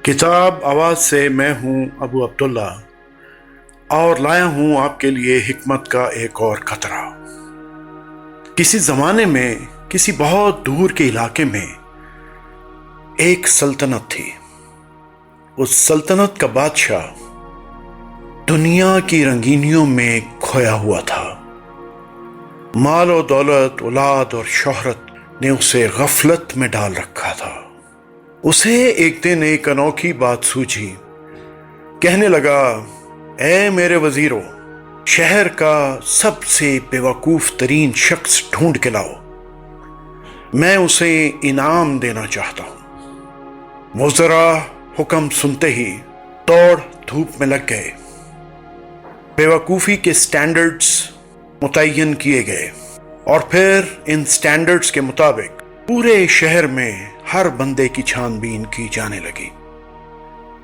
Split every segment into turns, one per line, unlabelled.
किताब आवाज़ से मैं हूँ अबू अब्दुल्ला और लाया हूँ आपके लिए हिकमत का एक और खतरा। किसी ज़माने में किसी बहुत दूर के इलाके में एक सल्तनत थी। उस सल्तनत का बादशाह दुनिया की रंगीनियों में खोया हुआ था। माल और दौलत, औलाद और शोहरत ने उसे गफलत में डाल रखा था। उसे एक दिन एक अनोखी बात सूझी। कहने लगा, ऐ मेरे वजीरों, शहर का सबसे बेवकूफ तरीन शख्स ढूंढ के लाओ, मैं उसे इनाम देना चाहता हूं। वज़रा हुक्म सुनते ही दौड़ धूप में लग गए। बेवकूफ़ी के स्टैंडर्ड्स मुतय्यन किए गए और फिर इन स्टैंडर्ड्स के मुताबिक पूरे शहर में हर बंदे की छानबीन की जाने लगी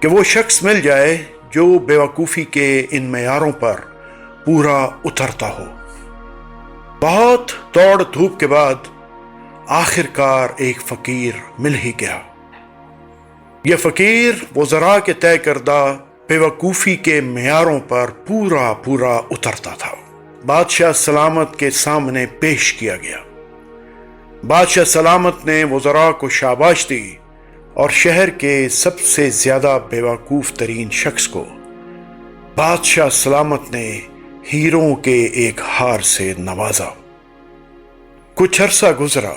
कि वो शख्स मिल जाए जो बेवकूफ़ी के इन मेयारों पर पूरा उतरता हो। बहुत दौड़ धूप के बाद आखिरकार एक फ़कीर मिल ही गया। यह फ़कीर वज़रा के तय करदा बेवकूफ़ी के मेयारों पर पूरा उतरता था। बादशाह सलामत के सामने पेश किया गया। बादशाह सलामत ने वज़रा को शाबाश दी और शहर के सबसे ज़्यादा बेवकूफ़ तरीन शख्स को बादशाह सलामत ने हीरों के एक हार से नवाजा। कुछ अरसा गुजरा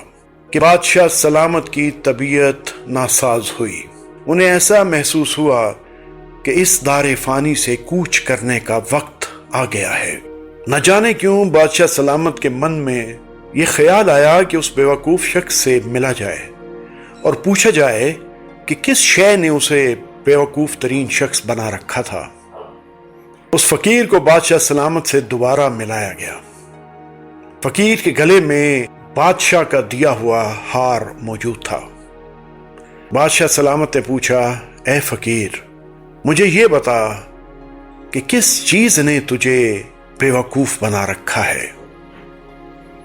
कि बादशाह सलामत की तबीयत नासाज हुई। उन्हें ऐसा महसूस हुआ कि इस दारे फ़ानी से कूच करने का वक्त आ गया है। न जाने क्यों बादशाह सलामत के मन में ये ख्याल आया कि उस बेवकूफ़ शख्स से मिला जाए और पूछा जाए कि किस शय ने उसे बेवकूफ़ तरीन शख्स बना रखा था। उस फ़कीर को बादशाह सलामत से दोबारा मिलाया गया। फ़कीर के गले में बादशाह का दिया हुआ हार मौजूद था। बादशाह सलामत ने पूछा, ऐ फ़कीर, मुझे ये बता कि किस चीज़ ने तुझे बेवकूफ़ बना रखा है,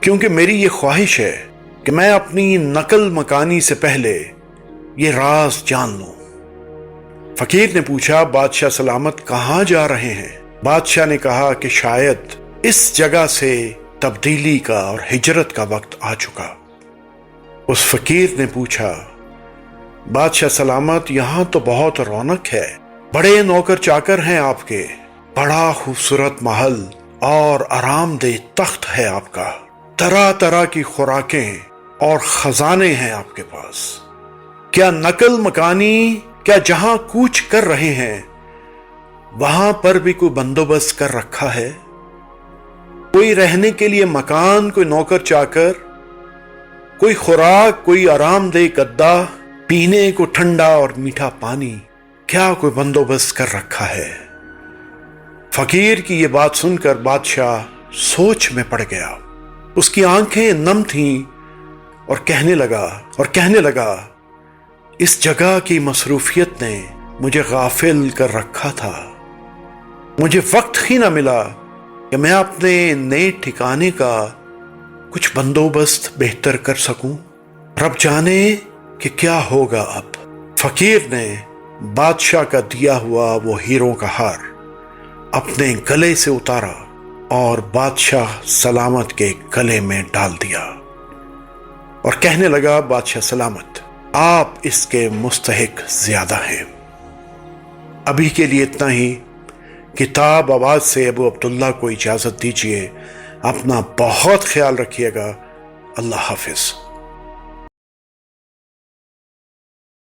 क्योंकि मेरी ये ख्वाहिश है कि मैं अपनी नकल मकानी से पहले ये राज जान लूं। फ़कीर ने पूछा, बादशाह सलामत कहाँ जा रहे हैं? बादशाह ने कहा कि शायद इस जगह से तब्दीली का और हिजरत का वक्त आ चुका। उस फ़कीर ने पूछा, बादशाह सलामत, यहाँ तो बहुत रौनक है, बड़े नौकर चाकर हैं आपके, बड़ा खूबसूरत महल और आरामदेह तख्त है आपका, तरह तरह की खुराकें और खजाने हैं आपके पास। क्या नकल मकानी, क्या जहां कूच कर रहे हैं वहां पर भी कोई बंदोबस्त कर रखा है? कोई रहने के लिए मकान, कोई नौकर चाकर, कोई खुराक, कोई आरामदेह गद्दा, पीने को ठंडा और मीठा पानी, क्या कोई बंदोबस्त कर रखा है? फ़कीर की ये बात सुनकर बादशाह सोच में पड़ गया। उसकी आंखें नम थीं और कहने लगा, इस जगह की मसरूफियत ने मुझे गाफिल कर रखा था। मुझे वक्त ही ना मिला कि मैं अपने नए ठिकाने का कुछ बंदोबस्त बेहतर कर सकूं। रब जाने कि क्या होगा अब। फ़कीर ने बादशाह का दिया हुआ वो हीरों का हार अपने गले से उतारा और बादशाह सलामत के गले में डाल दिया और कहने लगा, बादशाह सलामत, आप इसके मुस्तहिक ज्यादा हैं। अभी के लिए इतना ही। किताब आवाज़ से अबू अब्दुल्ला को इजाज़त दीजिए। अपना बहुत ख्याल रखिएगा। अल्लाह हाफिज़।